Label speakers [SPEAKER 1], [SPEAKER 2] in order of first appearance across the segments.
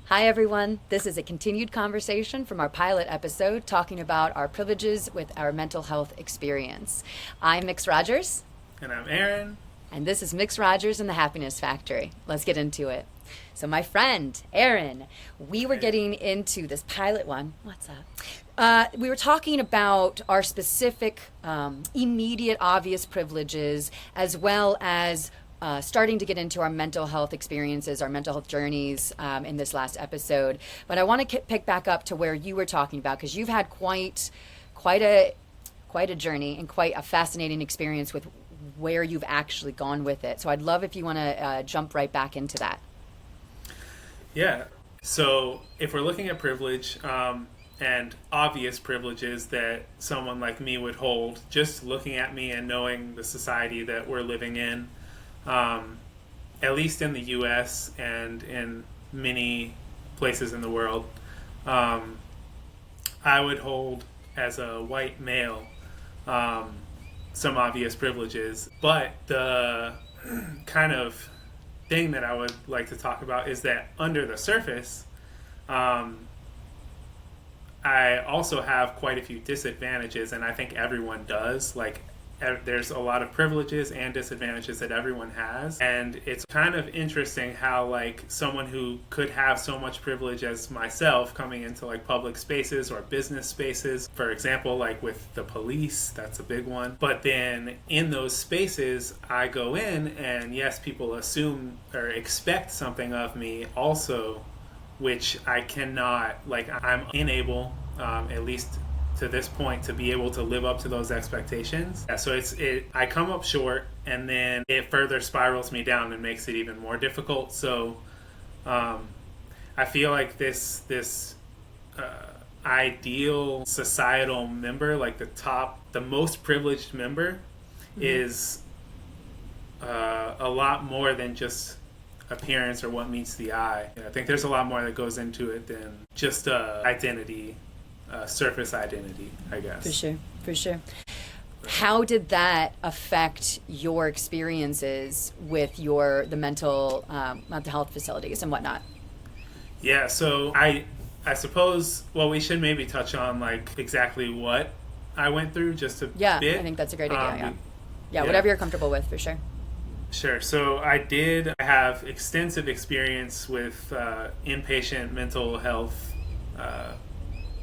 [SPEAKER 1] Hi, everyone. This is a continued conversation from our pilot episode talking about our privileges with our mental health experience. I'm Mix Rogers.
[SPEAKER 2] And I'm Aaron.
[SPEAKER 1] And this is Mix Rogers and the Happiness Factory. Let's get into it. So my friend, Aaron, we were getting into this pilot one. What's up? We were talking about our specific, immediate, obvious privileges, as well as starting to get into our mental health experiences, our mental health journeys in this last episode. But I want to pick back up to where you were talking about, because you've had quite a journey and quite a fascinating experience with where you've actually gone with it. So I'd love if you want to jump right back into that.
[SPEAKER 2] Yeah. So if we're looking at privilege and obvious privileges that someone like me would hold, just looking at me and knowing the society that we're living in, at least in the U.S. and in many places in the world, I would hold as a white male some obvious privileges. But the kind of thing that I would like to talk about is that under the surface, I also have quite a few disadvantages, and I think everyone does. Like, there's a lot of privileges and disadvantages that everyone has, and it's kind of interesting how, like, someone who could have so much privilege as myself coming into, like, public spaces or business spaces, for example, like with the police, that's a big one. But then in those spaces, I go in, and yes, people assume or expect something of me also, which I cannot, like, I'm unable, at least to this point, to be able to live up to those expectations. Yeah, so I come up short, and then it further spirals me down and makes it even more difficult. So I feel like this ideal societal member, like the most privileged member, is a lot more than just appearance or what meets the eye. I think there's a lot more that goes into it than just identity. Surface identity, I guess.
[SPEAKER 1] For sure. How did that affect your experiences with the mental health facilities and whatnot? Yeah,
[SPEAKER 2] so I suppose, well, we should maybe touch on, like, exactly what I went through just a bit.
[SPEAKER 1] I think that's a great idea, yeah, whatever you're comfortable with, for sure.
[SPEAKER 2] Sure. So I have extensive experience with inpatient mental health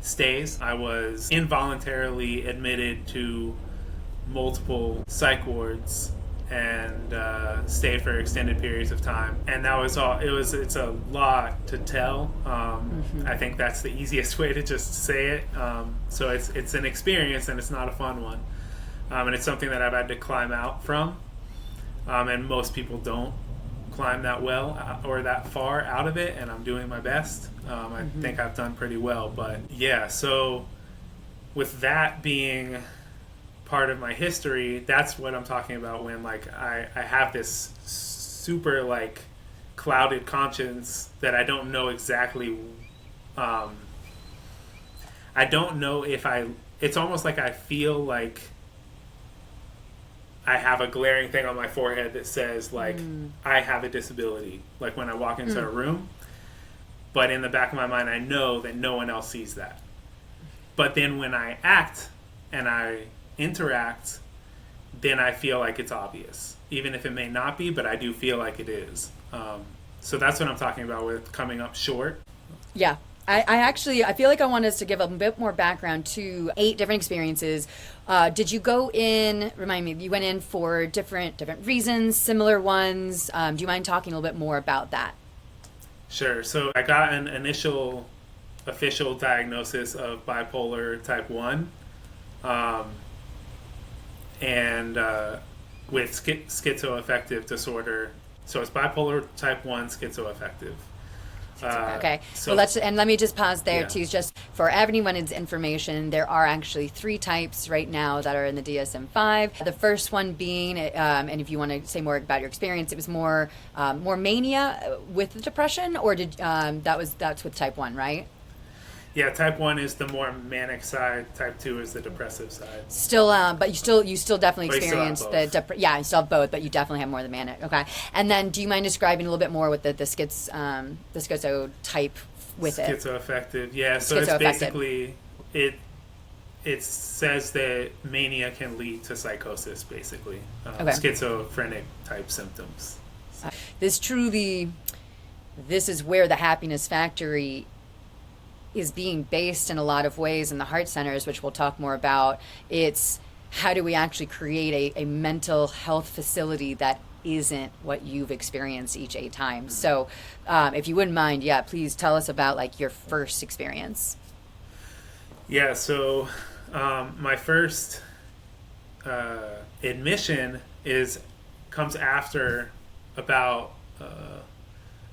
[SPEAKER 2] stays. I was involuntarily admitted to multiple psych wards and stayed for extended periods of time. And that was all. It's a lot to tell. I think that's the easiest way to just say it. So it's an experience, and it's not a fun one. And it's something that I've had to climb out from. And most people don't climb that well or that far out of it, and I'm doing my best. I think I've done pretty well, but yeah, so with that being part of my history, that's what I'm talking about when, like, I have this super, like, clouded conscience that I don't know exactly, I don't know if it's almost like I feel like I have a glaring thing on my forehead that says, like, I have a disability, like when I walk into a room. But in the back of my mind, I know that no one else sees that. But then when I act and I interact, then I feel like it's obvious, even if it may not be, but I do feel like it is. So that's what I'm talking about with coming up short.
[SPEAKER 1] Yeah. I feel like I want us to give a bit more background to 8 different experiences. Did you go in, remind me, you went in for different reasons, similar ones? Do you mind talking a little bit more about that?
[SPEAKER 2] Sure. So I got an initial official diagnosis of bipolar type 1 and with schizoaffective disorder. So it's bipolar type 1 schizoaffective.
[SPEAKER 1] Okay. So let me just pause there too, just for everyone's information. There are actually 3 types right now that are in the DSM-5. The first one being, and if you want to say more about your experience, it was more mania with the depression, or that's with type 1, right?
[SPEAKER 2] Yeah, type 1 is the more manic side. Type 2 is the depressive side.
[SPEAKER 1] Still, but you still definitely
[SPEAKER 2] But you still have
[SPEAKER 1] experience the
[SPEAKER 2] both.
[SPEAKER 1] yeah, you still have both, but you definitely have more of the manic. Okay, and then do you mind describing a little bit more what the schizo type with it?
[SPEAKER 2] Schizoaffective. Yeah, so it's
[SPEAKER 1] Schizoaffected.
[SPEAKER 2] basically it says that mania can lead to psychosis, basically.
[SPEAKER 1] Okay.
[SPEAKER 2] Schizophrenic type symptoms.
[SPEAKER 1] This is where the happiness factory is being based in a lot of ways in the heart centers, which we'll talk more about. It's how do we actually create a mental health facility that isn't what you've experienced each 8 times. So if you wouldn't mind, yeah, please tell us about like your first experience.
[SPEAKER 2] Yeah, so my first admission comes after about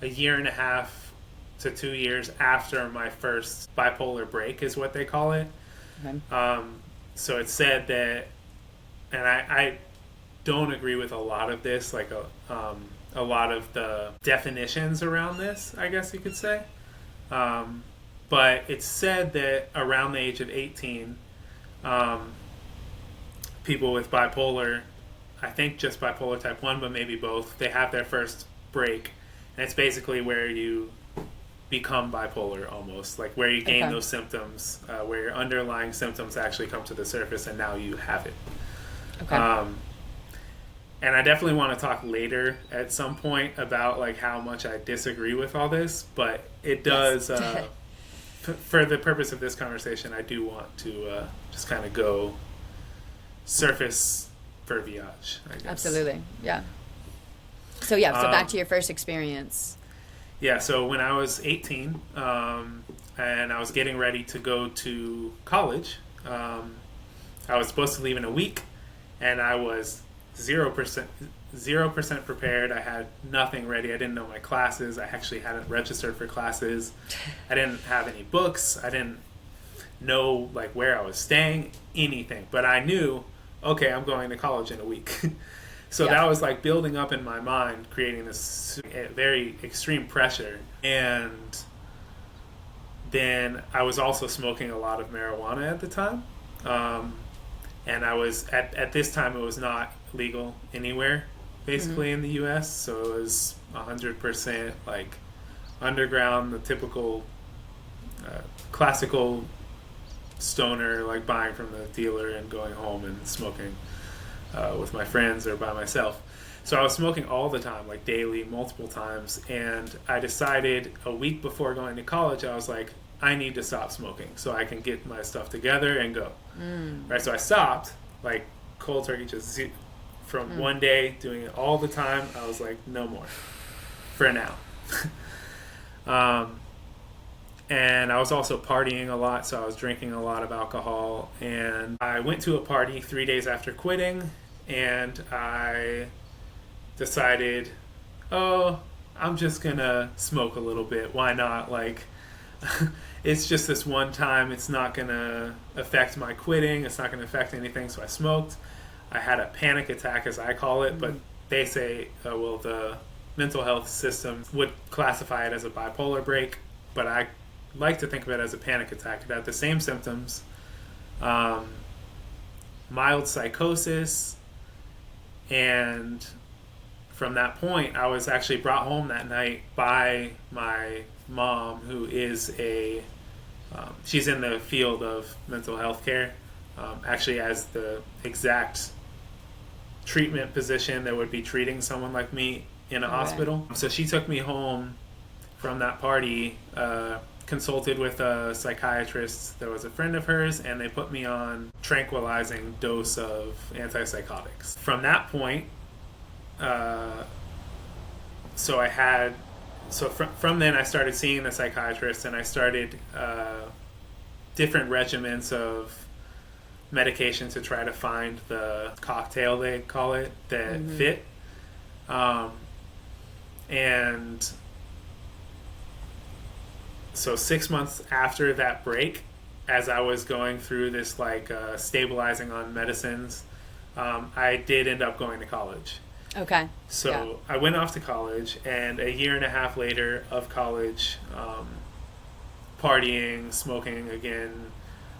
[SPEAKER 2] a year and a half to 2 years after my first bipolar break, is what they call it.
[SPEAKER 1] Okay.
[SPEAKER 2] So it said that, and I don't agree with a lot of this, like a lot of the definitions around this, I guess you could say. But it said that around the age of 18, people with bipolar, I think just bipolar type 1, but maybe both, they have their first break. And it's basically where you become bipolar almost, like where you gain those symptoms, where your underlying symptoms actually come to the surface and now you have it.
[SPEAKER 1] Okay.
[SPEAKER 2] And I definitely want to talk later at some point about like how much I disagree with all this, but it does, for the purpose of this conversation, I do want to just kind of go surface verbiage, I guess.
[SPEAKER 1] Absolutely. Yeah. So back to your first experience.
[SPEAKER 2] Yeah, so when I was 18, and I was getting ready to go to college, I was supposed to leave in a week, and I was 0% prepared. I had nothing ready. I didn't know my classes. I actually hadn't registered for classes. I didn't have any books. I didn't know like where I was staying, anything. But I knew, okay, I'm going to college in a week. So that was like building up in my mind, creating this very extreme pressure. And then I was also smoking a lot of marijuana at the time. And I was, at this time, it was not legal anywhere, basically, in the U.S. So it was 100% like underground, the typical classical stoner, like buying from the dealer and going home and smoking with my friends or by myself. So I was smoking all the time, like daily, multiple times. And I decided a week before going to college, I was like, I need to stop smoking so I can get my stuff together and go. Right, so I stopped, like cold turkey, just from one day doing it all the time. I was like, no more for now. And I was also partying a lot, so I was drinking a lot of alcohol. And I went to a party 3 days after quitting, and I decided, oh, I'm just gonna smoke a little bit. Why not? Like, it's just this one time. It's not gonna affect my quitting. It's not gonna affect anything. So I smoked. I had a panic attack, as I call it, but they say, well, the mental health system would classify it as a bipolar break, but I like to think of it as a panic attack. It had the same symptoms, mild psychosis, and from that point, I was actually brought home that night by my mom, who is she's in the field of mental health care, actually as the exact treatment position that would be treating someone like me in a hospital. So she took me home from that party, consulted with a psychiatrist that was a friend of hers, and they put me on tranquilizing dose of antipsychotics. From that point, from then I started seeing the psychiatrist, and I started different regimens of medication to try to find the cocktail, they call it, that fit. And so 6 months after that break, as I was going through this like stabilizing on medicines, I did end up going to college.
[SPEAKER 1] Okay.
[SPEAKER 2] So I went off to college, and a year and a half later of college, partying, smoking again.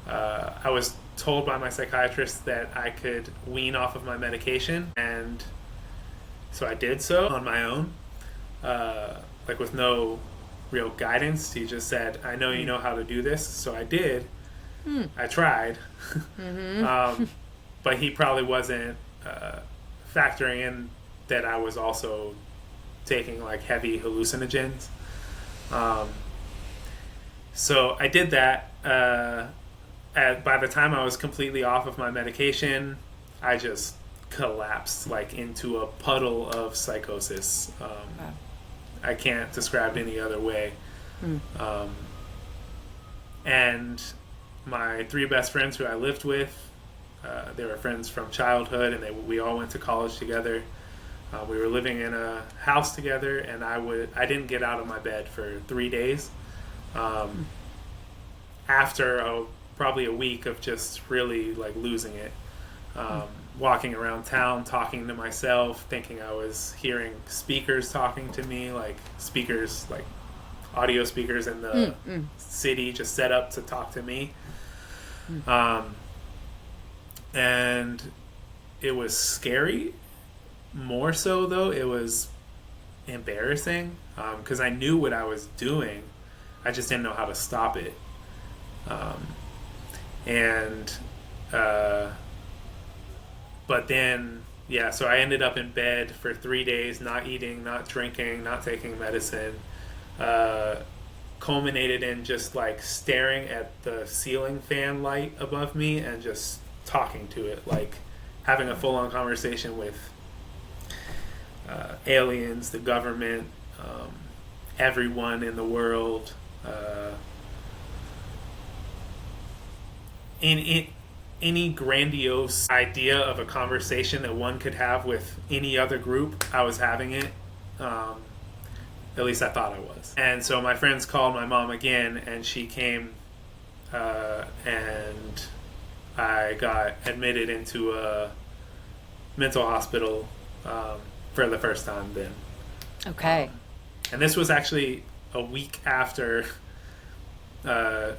[SPEAKER 2] I was told by my psychiatrist that I could wean off of my medication, and so I did so on my own, like with no real guidance. He just said, I know you know how to do this, so I did. I tried. But he probably wasn't factoring in that I was also taking like heavy hallucinogens. So I did that. By the time I was completely off of my medication, I just collapsed like into a puddle of psychosis.
[SPEAKER 1] Wow.
[SPEAKER 2] I can't describe it any other way. And my 3 best friends who I lived with, they were friends from childhood, and we all went to college together. We were living in a house together, and I didn't get out of my bed for 3 days. After probably a week of just really like losing it, walking around town, talking to myself, thinking I was hearing speakers talking to me, like speakers, like audio speakers in the city just set up to talk to me. And it was scary. More so, though, it was embarrassing because I knew what I was doing. I just didn't know how to stop it. But then, yeah, so I ended up in bed for 3 days, not eating, not drinking, not taking medicine. Culminated in just like staring at the ceiling fan light above me and just talking to it, like having a full-on conversation with aliens, the government, everyone in the world. Any grandiose idea of a conversation that one could have with any other group, I was having it. At least I thought I was. And so my friends called my mom again, and she came, and I got admitted into a mental hospital for the first time then.
[SPEAKER 1] Okay.
[SPEAKER 2] And this was actually a week after I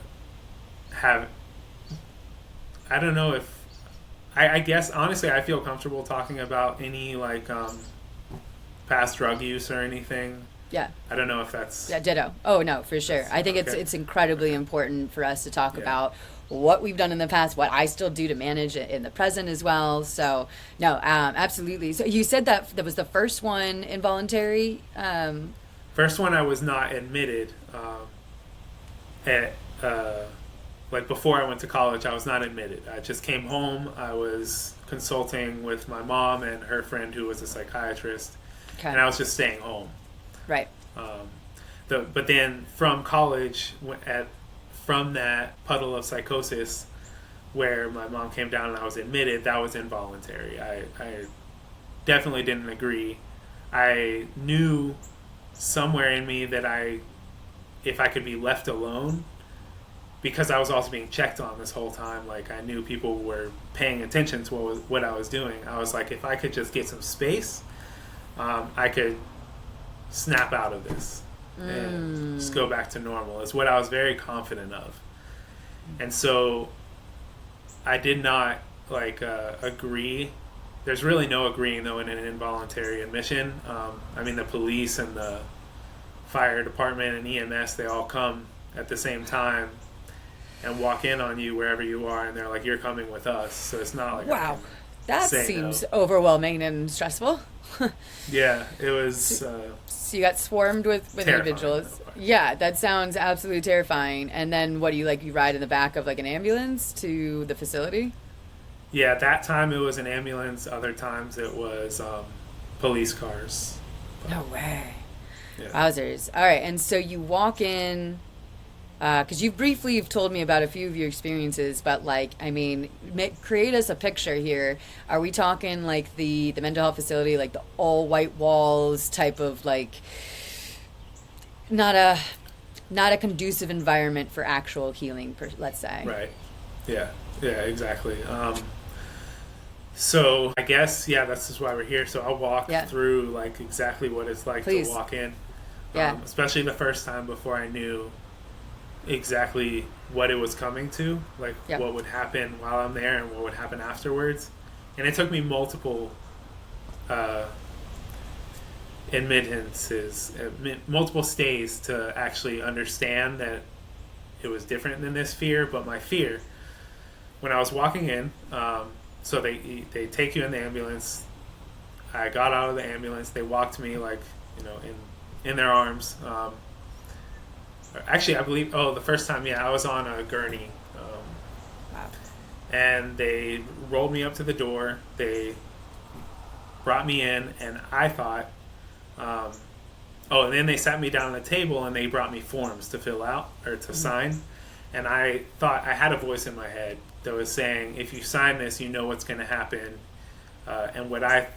[SPEAKER 2] don't know if I guess honestly I feel comfortable talking about any like past drug use or anything.
[SPEAKER 1] Yeah.
[SPEAKER 2] I don't know if that's...
[SPEAKER 1] Yeah, ditto. Oh, no, for sure. I think it's incredibly important for us to talk about what we've done in the past, what I still do to manage it in the present as well. So, no, absolutely. So you said that was the first one, involuntary?
[SPEAKER 2] First one I was not admitted. Like before I went to college, I was not admitted. I just came home. I was consulting with my mom and her friend who was a psychiatrist. Okay. And I was just staying home.
[SPEAKER 1] Right.
[SPEAKER 2] But then from college, from that puddle of psychosis where my mom came down and I was admitted, that was involuntary. I definitely didn't agree. I knew somewhere in me that if I could be left alone, because I was also being checked on this whole time, like I knew people were paying attention to what I was doing. I was like, if I could just get some space, I could snap out of this and just go back to normal is what I was very confident of. And so I did not agree. There's really no agreeing though in an involuntary admission. I mean, the police and the fire department and EMS, they all come at the same time and walk in on you wherever you are, and they're like, you're coming with us. So it's not like,
[SPEAKER 1] wow, that seems overwhelming and stressful.
[SPEAKER 2] Yeah, it was.
[SPEAKER 1] So you got swarmed with individuals. Yeah, that sounds absolutely terrifying. And then what do you ride in the back of like an ambulance to the facility?
[SPEAKER 2] Yeah, that time it was an ambulance. Other times it was police cars.
[SPEAKER 1] No way.
[SPEAKER 2] Yeah.
[SPEAKER 1] Wowzers. All right, and so you walk in, because you've told me about a few of your experiences, but create us a picture here. Are we talking like the mental health facility, like the all white walls type of not a conducive environment for actual healing, let's say?
[SPEAKER 2] Right. Yeah, exactly. So I guess, this is why we're here. So I'll walk through exactly what it's like to walk in.
[SPEAKER 1] Yeah.
[SPEAKER 2] Especially the first time before I knew exactly what it was coming to, like
[SPEAKER 1] Yeah.
[SPEAKER 2] what would happen while I'm there and what would happen afterwards. And it took me multiple uh, multiple stays to actually understand that it was different than this fear. But my fear, when I was walking in, so they take you in the ambulance. I got out of the ambulance. They walked me like, in their arms. Actually, I believe. Oh, the first time, I was on a gurney.
[SPEAKER 1] Wow.
[SPEAKER 2] And they rolled me up to the door. They brought me in, and I thought. And then they sat me down at a table, and they brought me forms to fill out or to sign. And I thought I had a voice in my head that was saying, "If you sign this, you know what's going to happen." And what I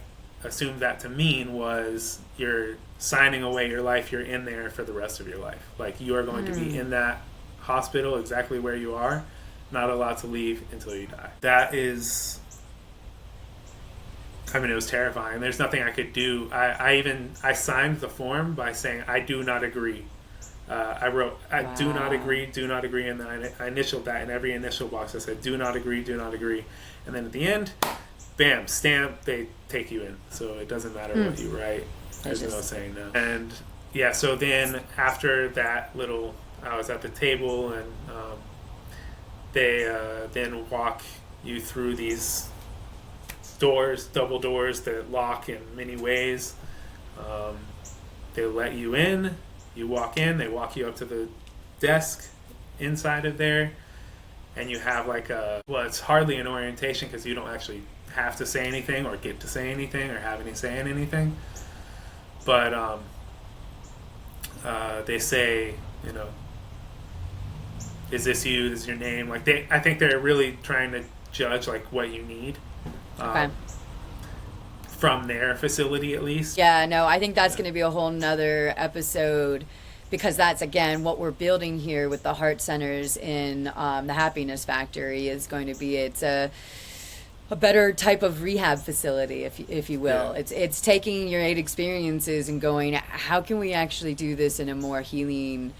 [SPEAKER 2] assumed that to mean was you're signing away your life. You're in there for the rest of your life. Like, you are going to be in that hospital exactly where you are, not allowed to leave until you die. That is, it was terrifying. There's nothing I could do. I signed the form by saying, "I do not agree." I wrote, "I do not agree," and then I initialed that in every initial box. I said, "Do not agree, do not agree." And then at the end, bam, stamp, they take you in. So it doesn't matter what you write. There's no saying no. And so then after that I was at the table, and they then walk you through these doors, double doors that lock in many ways. They let you in. You walk in. They walk you up to the desk inside of there, and you have it's hardly an orientation because you don't actually have to say anything or get to say anything or have any say in anything. But they say, "Is this you? This is your name?" I think they're really trying to judge what you need.
[SPEAKER 1] Okay.
[SPEAKER 2] From their facility, at least.
[SPEAKER 1] Yeah, no, I think that's going to be a whole nother episode, because that's, again, what we're building here with the heart centers in the Happiness Factory is going to be, it's a better type of rehab facility, if you will.
[SPEAKER 2] Yeah.
[SPEAKER 1] It's taking your 8 experiences and going, how can we actually do this in a more healing,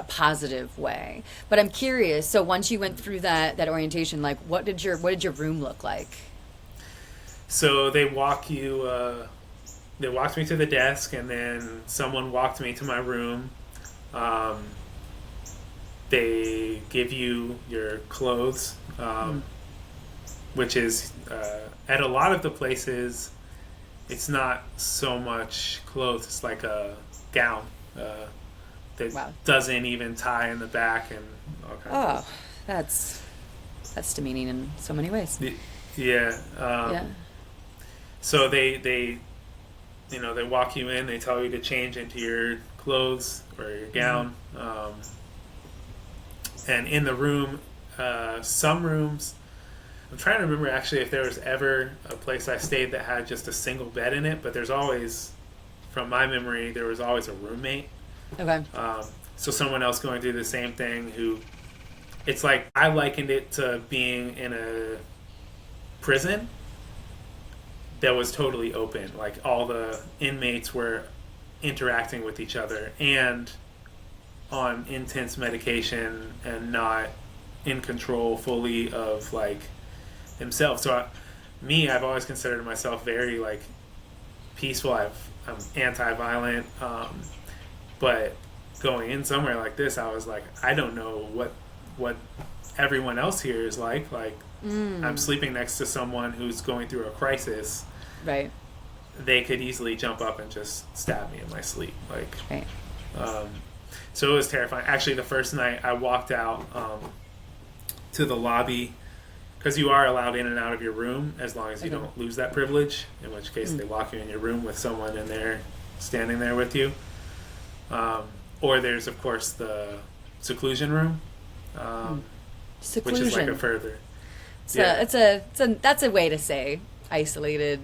[SPEAKER 1] positive way? But I'm curious. So once you went through that orientation, what did your room look like?
[SPEAKER 2] So they walked me to the desk, and then someone walked me to my room. They give you your clothes, which is, at a lot of the places, it's not so much clothes. It's like a gown that doesn't even tie in the back and all kinds of.
[SPEAKER 1] That's demeaning in so many ways.
[SPEAKER 2] Yeah. So they walk you in. They tell you to change into your clothes or your gown. And in the room, some rooms, I'm trying to remember actually if there was ever a place I stayed that had just a single bed in it, but there's always, from my memory, there was always a roommate.
[SPEAKER 1] Okay.
[SPEAKER 2] So someone else going through the same thing who, it's like, I likened it to being in a prison that was totally open. Like, all the inmates were interacting with each other and on intense medication and not in control fully of themselves. So I've always considered myself very peaceful. I'm anti-violent, but going in somewhere like this, I was like, I don't know what everyone else here is like. I'm sleeping next to someone who's going through a crisis.
[SPEAKER 1] Right.
[SPEAKER 2] They could easily jump up and just stab me in my sleep.
[SPEAKER 1] Right.
[SPEAKER 2] So it was terrifying. Actually, the first night I walked out to the lobby, because you are allowed in and out of your room as long as you don't lose that privilege, in which case they lock you in your room with someone in there standing there with you. Or there's, of course, the seclusion room,
[SPEAKER 1] Seclusion.
[SPEAKER 2] which is a further.
[SPEAKER 1] That's a way to say isolated.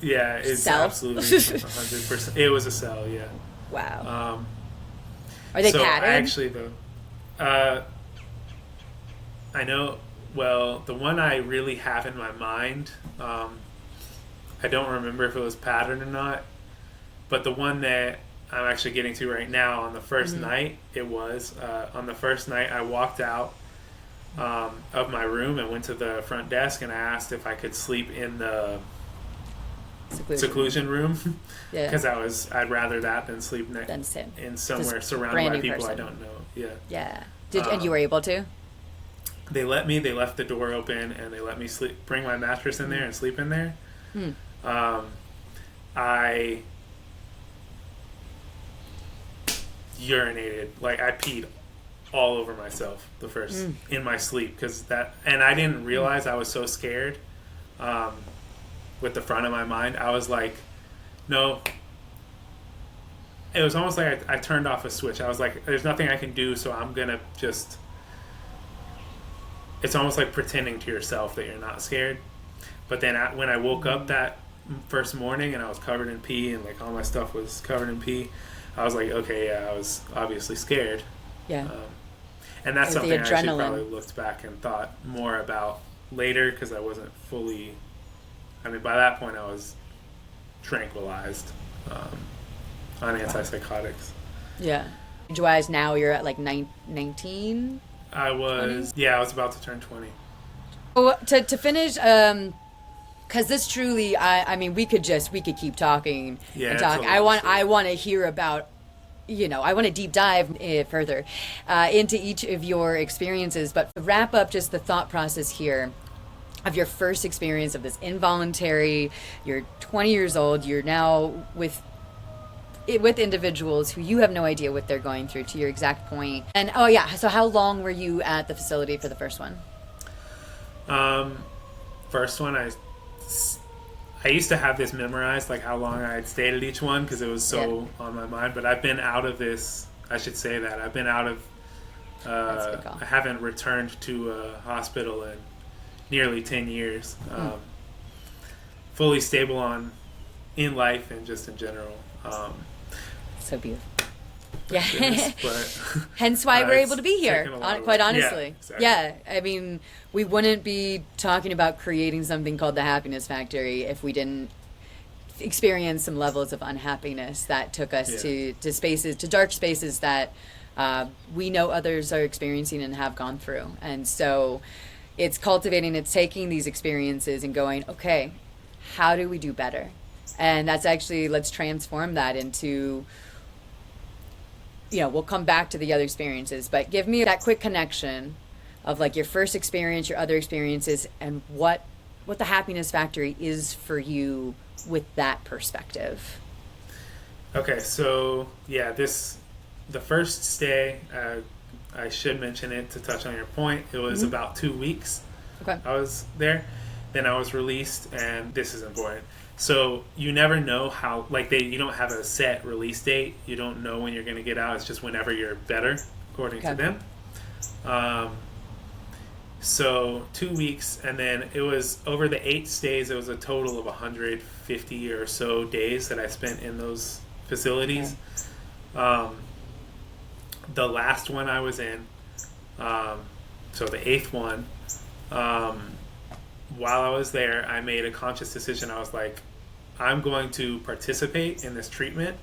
[SPEAKER 2] Yeah, it's
[SPEAKER 1] cell.
[SPEAKER 2] Absolutely 100%. It was a cell, yeah.
[SPEAKER 1] Wow. Are they padded?
[SPEAKER 2] Actually, I know. Well, the one I really have in my mind, I don't remember if it was patterned or not, but the one that I'm actually getting to right now. On the first night, on the first night, I walked out of my room and went to the front desk and I asked if I could sleep in the seclusion room. Yeah, because I'd rather that than sleep in somewhere surrounded by people I don't know.
[SPEAKER 1] Yeah. And you were able to?
[SPEAKER 2] They let me. They left the door open and they let me bring my mattress in there and sleep in there. I urinated, like I peed all over myself in my sleep and I didn't realize I was so scared. With the front of my mind, I was like, no. It was almost like I turned off a switch. I was like, there's nothing I can do, so I'm gonna just. It's almost like pretending to yourself that you're not scared. But then when I woke up that first morning and I was covered in pee and like all my stuff was covered in pee, I was like, okay, yeah, I was obviously scared.
[SPEAKER 1] Yeah.
[SPEAKER 2] And that's something I actually probably looked back and thought more about later because I wasn't fully. I mean, by that point, I was tranquilized on antipsychotics.
[SPEAKER 1] Yeah. Age-wise, now you're at like 19?
[SPEAKER 2] I was, 20? I was about to turn 20.
[SPEAKER 1] Oh, to finish, because this truly, I mean, we could keep talking and talk. I want to hear about, I want to deep dive further into each of your experiences. But to wrap up just the thought process here, of your first experience of this involuntary, you're 20 years old, you're now with individuals who you have no idea what they're going through, to your exact point. And so how long were you at the facility for the first one?
[SPEAKER 2] First one, I used to have this memorized, like how long I had stayed at each one because it was so on my mind, but I've been out of this, I should say that, I've been out of, I haven't returned to a hospital in nearly 10 years, fully stable in life and just in general.
[SPEAKER 1] So beautiful. Yeah. Hence why we're able to be here, quite honestly.
[SPEAKER 2] Yeah, exactly.
[SPEAKER 1] Yeah, I mean, we wouldn't be talking about creating something called the Happiness Factory if we didn't experience some levels of unhappiness that took us to spaces, to dark spaces that we know others are experiencing and have gone through. And so it's taking these experiences and going, okay, how do we do better? And that's actually, let's transform that into, we'll come back to the other experiences, but give me that quick connection of like your first experience, your other experiences, and what the Happiness Factory is for you with that perspective.
[SPEAKER 2] Okay, so the first stay, I should mention it to touch on your point. It was about 2 weeks.
[SPEAKER 1] Okay.
[SPEAKER 2] I was there. Then I was released, and this is important. So you never know how, you don't have a set release date. You don't know when you're going to get out. It's just whenever you're better, according to them. So 2 weeks, and then it was over the 8 stays. It was a total of 150 or so days that I spent in those facilities. Okay. The last one I was in, so the 8th one, while I was there, I made a conscious decision. I was like, I'm going to participate in this treatment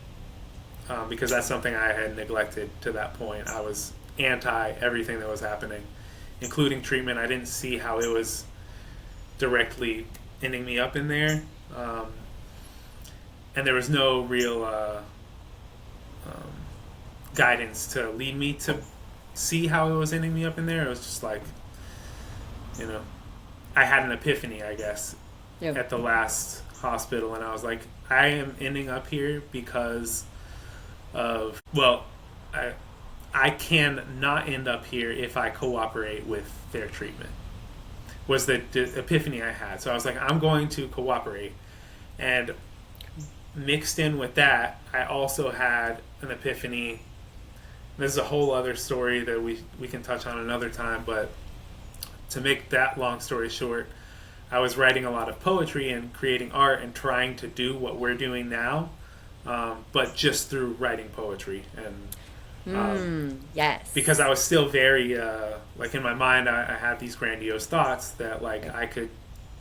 [SPEAKER 2] because that's something I had neglected to that point. I was anti everything that was happening, including treatment. I didn't see how it was directly ending me up in there. And there was no real guidance to lead me to see how it was ending me up in there. It was just like, I had an epiphany, I guess, at the last hospital, and I was like, I am ending up here because of, I can not end up here if I cooperate with their treatment, was the epiphany I had. So I was like, I'm going to cooperate. And mixed in with that, I also had an epiphany. This is a whole other story that we can touch on another time, but to make that long story short, I was writing a lot of poetry and creating art and trying to do what we're doing now, but just through writing poetry. And
[SPEAKER 1] yes,
[SPEAKER 2] because I was still very in my mind, I had these grandiose thoughts that I could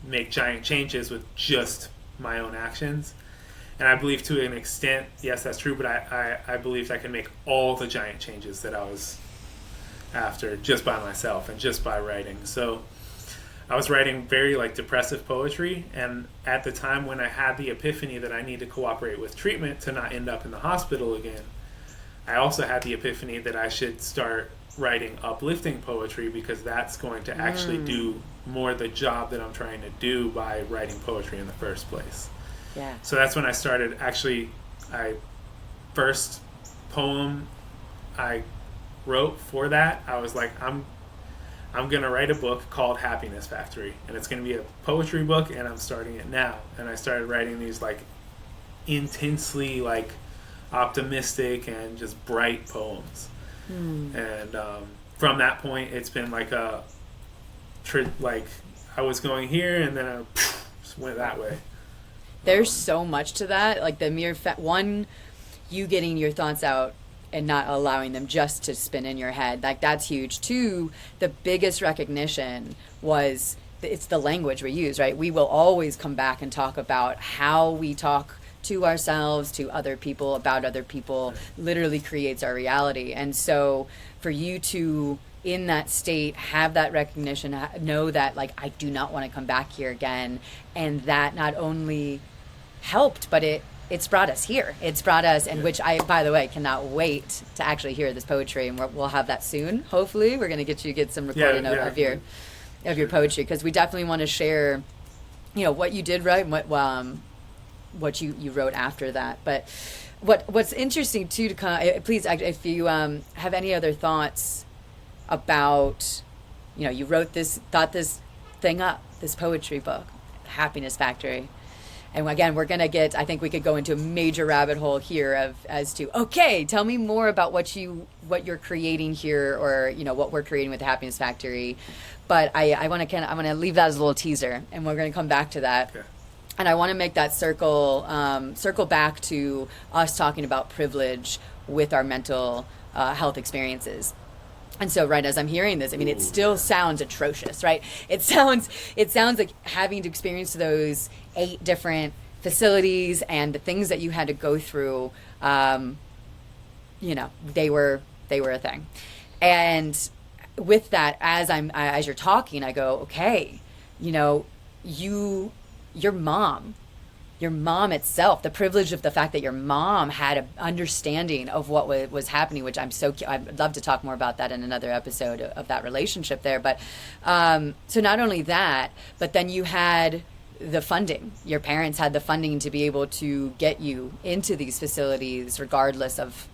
[SPEAKER 2] make giant changes with just my own actions. And I believe to an extent, yes, that's true, but I believed I could make all the giant changes that I was after just by myself and just by writing. So I was writing very like depressive poetry, and at the time when I had the epiphany that I need to cooperate with treatment to not end up in the hospital again, I also had the epiphany that I should start writing uplifting poetry, because that's going to actually do more the job that I'm trying to do by writing poetry in the first place.
[SPEAKER 1] Yeah.
[SPEAKER 2] So that's when I started. Actually, first poem I wrote for that, I was like, I'm gonna write a book called Happiness Factory, and it's gonna be a poetry book, and I'm starting it now. And I started writing these like intensely like optimistic and just bright poems. And from that point, it's been like like I was going here, and then I just went that way.
[SPEAKER 1] There's so much to that, like the mere one, you getting your thoughts out and not allowing them just to spin in your head, like that's huge. Two, the biggest recognition was it's the language we use, right? We will always come back and talk about how we talk to ourselves, to other people, about other people, literally creates our reality. And so for you to, in that state, have that recognition, know that like, I do not want to come back here again. And that not only helped, but it's brought us here. It's brought us, and which I, by the way, cannot wait to actually hear this poetry, and we'll have that soon. Hopefully we're going to get some recording of your poetry, because we definitely want to share, what you did write and what you wrote after that. But what's interesting too, to please, if you have any other thoughts about, you thought this thing up, this poetry book, Happiness Factory. And again, we're going to I think we could go into a major rabbit hole here as to, okay, tell me more about what you're creating here, or, what we're creating with the Happiness Factory. But I want to leave that as a little teaser, and we're going to come back to that. Okay. And I want to make that circle back to us talking about privilege with our mental health experiences. And so, right, as I'm hearing this, I mean, it still sounds atrocious, right? It sounds like having to experience those 8 different facilities and the things that you had to go through, they were a thing. And with that, as you're talking, I go, okay, your mom itself, the privilege of the fact that your mom had an understanding of what was happening, which I'd love to talk more about that in another episode of that relationship there. But so not only that, but then you had the funding. Your parents had the funding to be able to get you into these facilities, regardless of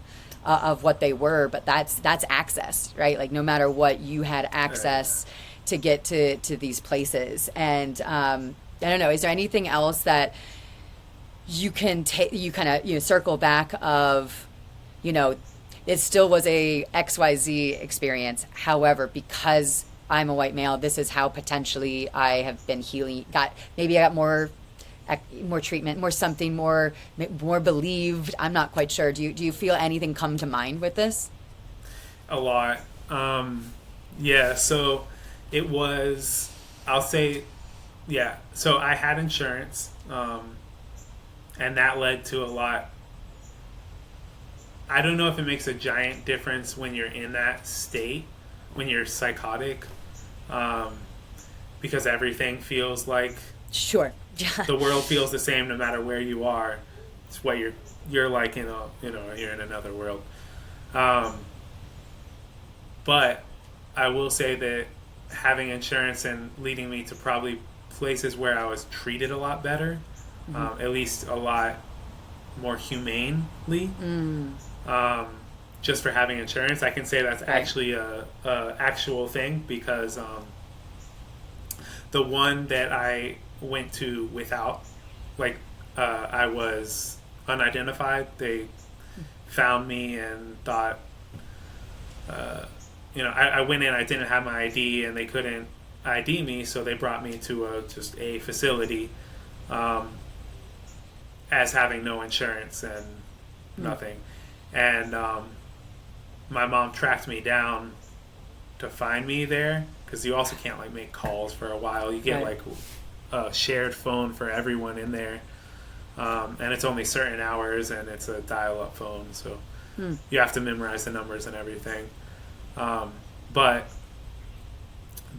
[SPEAKER 1] what they were. But that's access, right? Like no matter what, you had access to get to these places. And I don't know, is there anything else that you can circle back of, it still was a XYZ experience. However, because I'm a white male, this is how potentially I have been healing. Maybe I got more treatment, more believed. I'm not quite sure. Do you feel anything come to mind with this?
[SPEAKER 2] A lot. Yeah. So it was, I'll say, yeah. So I had insurance, and that led to a lot. I don't know if it makes a giant difference when you're in that state, when you're psychotic, because everything feels like
[SPEAKER 1] sure.
[SPEAKER 2] The world feels the same no matter where you are. It's what you're like in you're in another world. But I will say that having insurance and leading me to probably places where I was treated a lot better, at least a lot more humanely. Just for having insurance, I can say that's actually a actual thing, because the one that I went to without, I was unidentified. They found me and thought, I went in, I didn't have my ID, and they couldn't ID me, so they brought me to just a facility as having no insurance and nothing. And my mom tracked me down to find me there, because you also can't make calls for a while. You get a shared phone for everyone in there. and it's only certain hours, and it's a dial-up phone, so you have to memorize the numbers and everything. But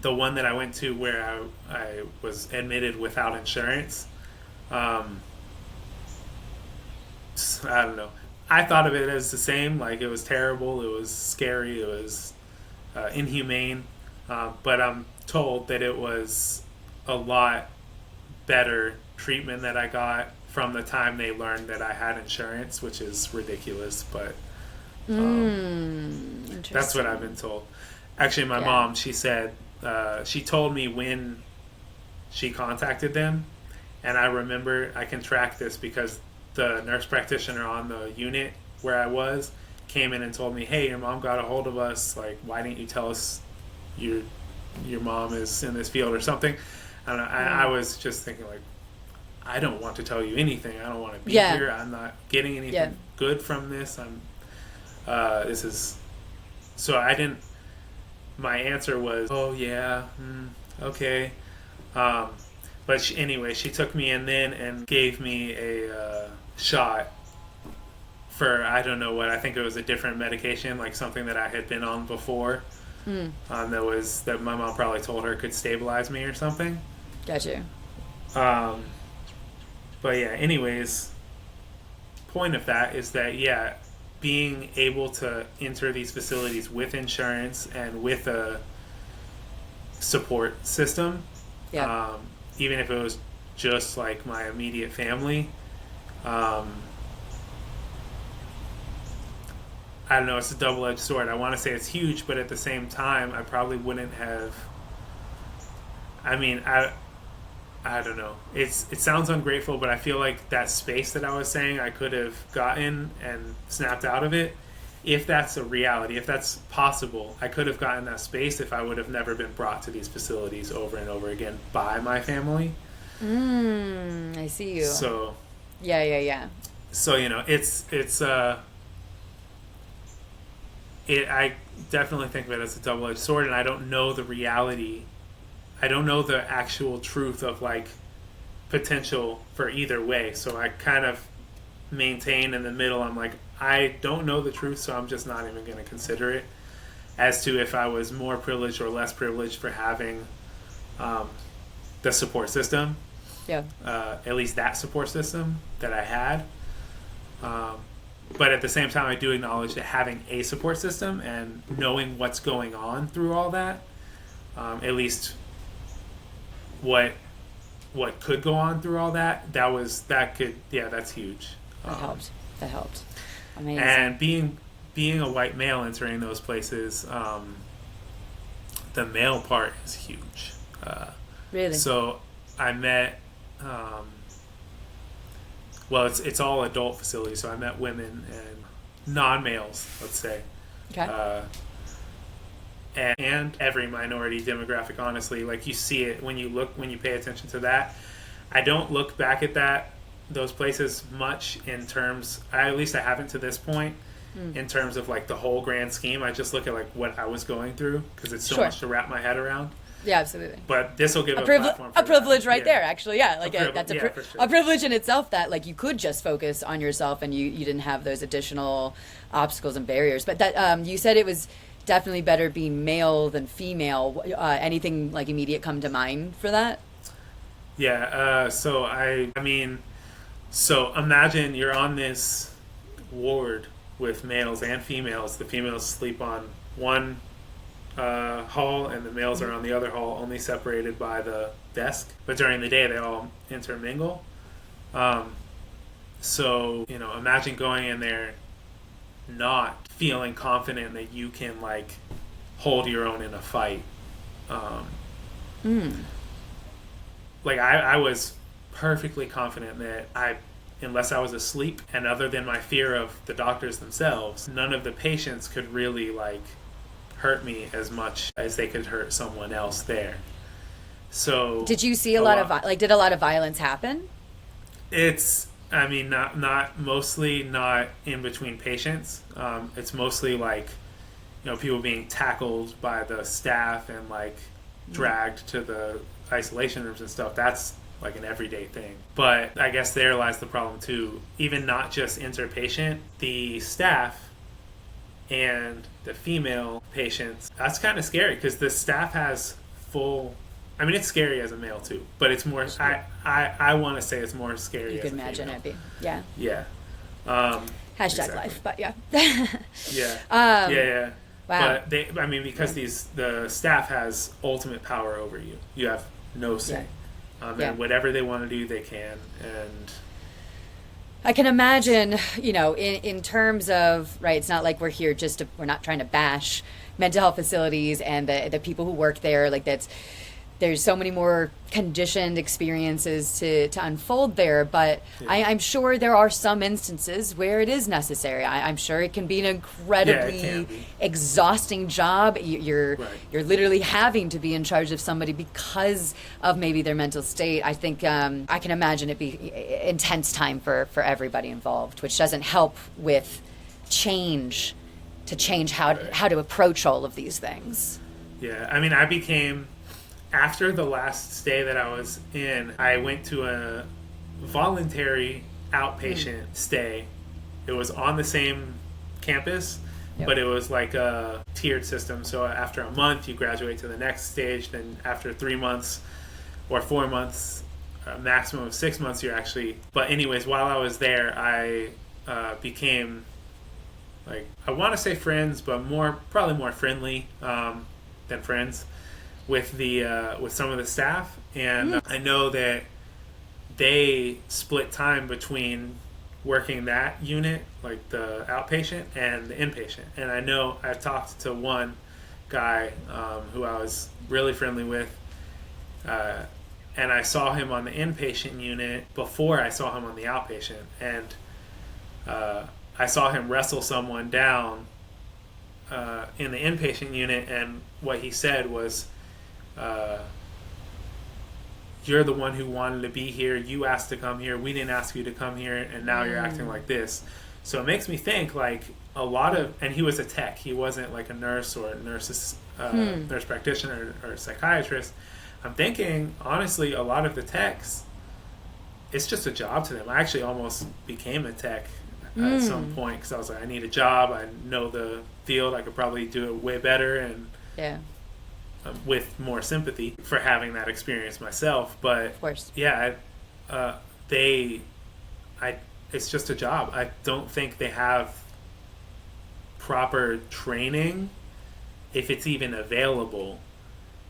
[SPEAKER 2] the one that I went to where I was admitted without insurance, I don't know. I thought of it as the same. Like, it was terrible, it was scary, it was inhumane. But I'm told that it was a lot better treatment that I got from the time they learned that I had insurance, which is ridiculous, but that's what I've been told. Actually, my mom, she said, she told me when she contacted them, and I remember, I can track this because the nurse practitioner on the unit where I was came in and told me, hey, your mom got a hold of us, like, why didn't you tell us your mom is in this field or something? I don't know. I was just thinking, like, I don't want to tell you anything. I don't want to be here. I'm not getting anything good from this. This is, so I didn't, my answer was, oh yeah, okay. But anyway, she took me in then and gave me a shot for, I don't know what, I think it was a different medication, like something that I had been on before. That my mom probably told her could stabilize me or something.
[SPEAKER 1] Gotcha.
[SPEAKER 2] But yeah, anyways, point of that is that, yeah, being able to enter these facilities with insurance and with a support system, even if it was just like my immediate family, I don't know, it's a double-edged sword. I want to say it's huge, but at the same time, I probably wouldn't have, I don't know. It sounds ungrateful, but I feel like that space that I was saying I could have gotten and snapped out of it. If that's a reality, if that's possible, I could have gotten that space if I would have never been brought to these facilities over and over again by my family.
[SPEAKER 1] I see you.
[SPEAKER 2] So.
[SPEAKER 1] Yeah.
[SPEAKER 2] So, I definitely think of it as a double-edged sword, and I don't know the reality. I don't know the actual truth of, like, potential for either way. So I kind of maintain in the middle. I'm like, I don't know the truth, so I'm just not even going to consider it as to if I was more privileged or less privileged for having the support system. Yeah. At least that support system that I had. But at the same time, I do acknowledge that having a support system and knowing what's going on through all that, at least what could go on through all that, that's huge.
[SPEAKER 1] That helped. Amazing.
[SPEAKER 2] And being a white male entering those places, the male part is huge.
[SPEAKER 1] Really?
[SPEAKER 2] So I met, well, it's all adult facilities, so I met women and non-males, let's say.
[SPEAKER 1] Okay.
[SPEAKER 2] And every minority demographic, honestly, like, you see it when you pay attention to that. I don't look back at those places much in terms, at least I haven't to this point, in terms of, like, the whole grand scheme. I just look at, like, what I was going through, because it's so much to wrap my head around.
[SPEAKER 1] Yeah, absolutely.
[SPEAKER 2] But this will give a platform for
[SPEAKER 1] a privilege
[SPEAKER 2] that.
[SPEAKER 1] right there, actually. Yeah, like that's
[SPEAKER 2] for sure.
[SPEAKER 1] a privilege in itself, that, like, you could just focus on yourself and you didn't have those additional obstacles and barriers. But that you said it was definitely better being male than female. Anything, like, immediate come to mind for that?
[SPEAKER 2] Yeah. So imagine you're on this ward with males and females. The females sleep on one hall and the males are on the other hall, only separated by the desk. But during the day, they all intermingle. So, imagine going in there not feeling confident that you can, like, hold your own in a fight. Like, I was perfectly confident that unless I was asleep, and other than my fear of the doctors themselves, none of the patients could really, like, hurt me as much as they could hurt someone else there. So
[SPEAKER 1] did you see a lot of did a lot of violence happen?
[SPEAKER 2] It's, mostly not in between patients. It's mostly, like, people being tackled by the staff and, like, dragged to the isolation rooms and stuff. That's like an everyday thing. But I guess there lies the problem too. Even not just interpatient, the staff and the female patients, that's kind of scary because the staff has full, I mean, it's scary as a male too, but it's more, I want to say it's more scary.
[SPEAKER 1] You
[SPEAKER 2] as
[SPEAKER 1] could
[SPEAKER 2] a
[SPEAKER 1] imagine
[SPEAKER 2] female.
[SPEAKER 1] it'd be, yeah.
[SPEAKER 2] Yeah.
[SPEAKER 1] Hashtag
[SPEAKER 2] exactly.
[SPEAKER 1] life, but yeah.
[SPEAKER 2] Yeah. Yeah.
[SPEAKER 1] Wow.
[SPEAKER 2] But because the staff has ultimate power over you. You have no say. And whatever they want to do, they can. And
[SPEAKER 1] I can imagine, in terms of, right, it's not like we're here we're not trying to bash mental health facilities and the people who work there. Like there's so many more conditioned experiences to unfold there, but I'm sure there are some instances where it is necessary. I'm sure it can be an incredibly exhausting job. You're literally having to be in charge of somebody because of maybe their mental state. I think I can imagine it be intense time for everybody involved, which doesn't help with change how to approach all of these things.
[SPEAKER 2] Yeah, I mean, after the last stay that I was in, I went to a voluntary outpatient stay. It was on the same campus, but it was like a tiered system. So after a month, you graduate to the next stage. Then after 3 months or 4 months, a maximum of 6 months, you're actually... But anyways, while I was there, I became, like, I want to say friends, but probably more friendly than friends with some of the staff, and I know that they split time between working that unit, like the outpatient, and the inpatient. And I know I've talked to one guy who I was really friendly with, and I saw him on the inpatient unit before I saw him on the outpatient, and I saw him wrestle someone down in the inpatient unit, and what he said was, you're the one who wanted to be here. You asked to come here. We didn't ask you to come here, and now you're acting like this. So it makes me think, like, a lot of... And he was a tech. He wasn't like a nurse or a nurse practitioner or a psychiatrist. I'm thinking, honestly, a lot of the techs, it's just a job to them. I actually almost became a tech at some point because I was like, I need a job. I know the field. I could probably do it way better, and with more sympathy for having that experience myself. But
[SPEAKER 1] of course,
[SPEAKER 2] it's just a job. I don't think they have proper training, if it's even available,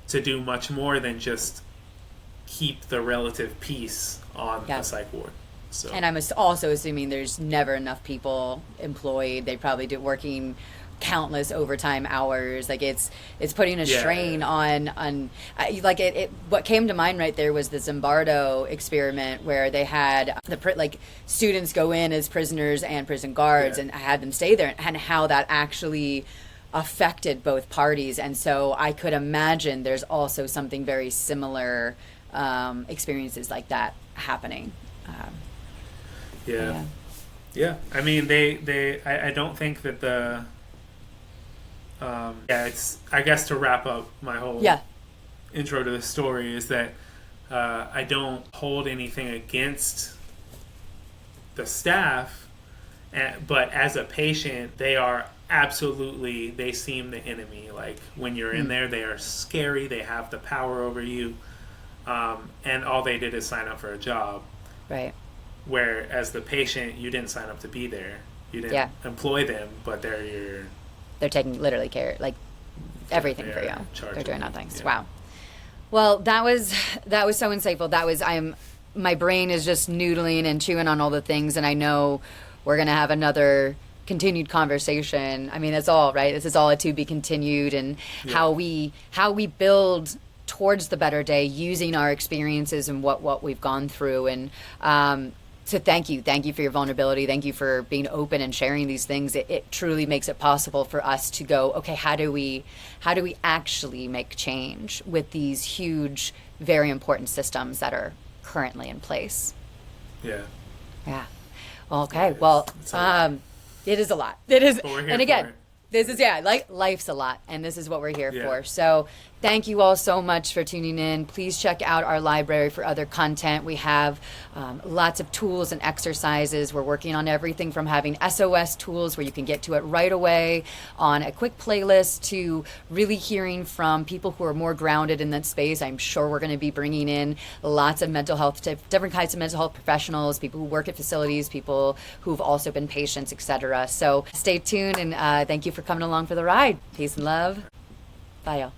[SPEAKER 2] to do much more than just keep the relative peace on the psych ward. So. And
[SPEAKER 1] I'm also assuming there's never enough people employed. They probably do working countless overtime hours. Like it's putting a strain on like it. What came to mind right there was the Zimbardo experiment, where they had students go in as prisoners and prison guards and had them stay there, and how that actually affected both parties. And so I could imagine there's also something very similar, experiences like that happening.
[SPEAKER 2] Yeah. I mean, I don't think that the it's, I guess, to wrap up my whole intro to the story, is that I don't hold anything against the staff, but as a patient, they seem the enemy. Like, when you're in there, they are scary, they have the power over you, and all they did is sign up for a job.
[SPEAKER 1] Right.
[SPEAKER 2] Where, as the patient, you didn't sign up to be there. You didn't employ them, but they're
[SPEAKER 1] taking literally care, like everything for you. They're doing all things. Yeah. Wow. Well, that was so insightful. My brain is just noodling and chewing on all the things, and I know we're gonna have another continued conversation. I mean, that's all right. This is all a to be continued, and how we build towards the better day using our experiences and what we've gone through. And so thank you for your vulnerability. Thank you for being open and sharing these things. It truly makes it possible for us to go, okay, how do we actually make change with these huge, very important systems that are currently in place? Yeah. Okay. Well, it is a lot. It is. And again, This is, yeah, like life's a lot, and this is what we're here
[SPEAKER 2] Yeah.
[SPEAKER 1] for. So thank you all so much for tuning in. Please check out our library for other content. We have lots of tools and exercises. We're working on everything from having SOS tools where you can get to it right away on a quick playlist to really hearing from people who are more grounded in that space. I'm sure we're going to be bringing in lots of mental health, different kinds of mental health professionals, people who work at facilities, people who've also been patients, etc. So stay tuned, and thank you for coming along for the ride. Peace and love. Bye, y'all.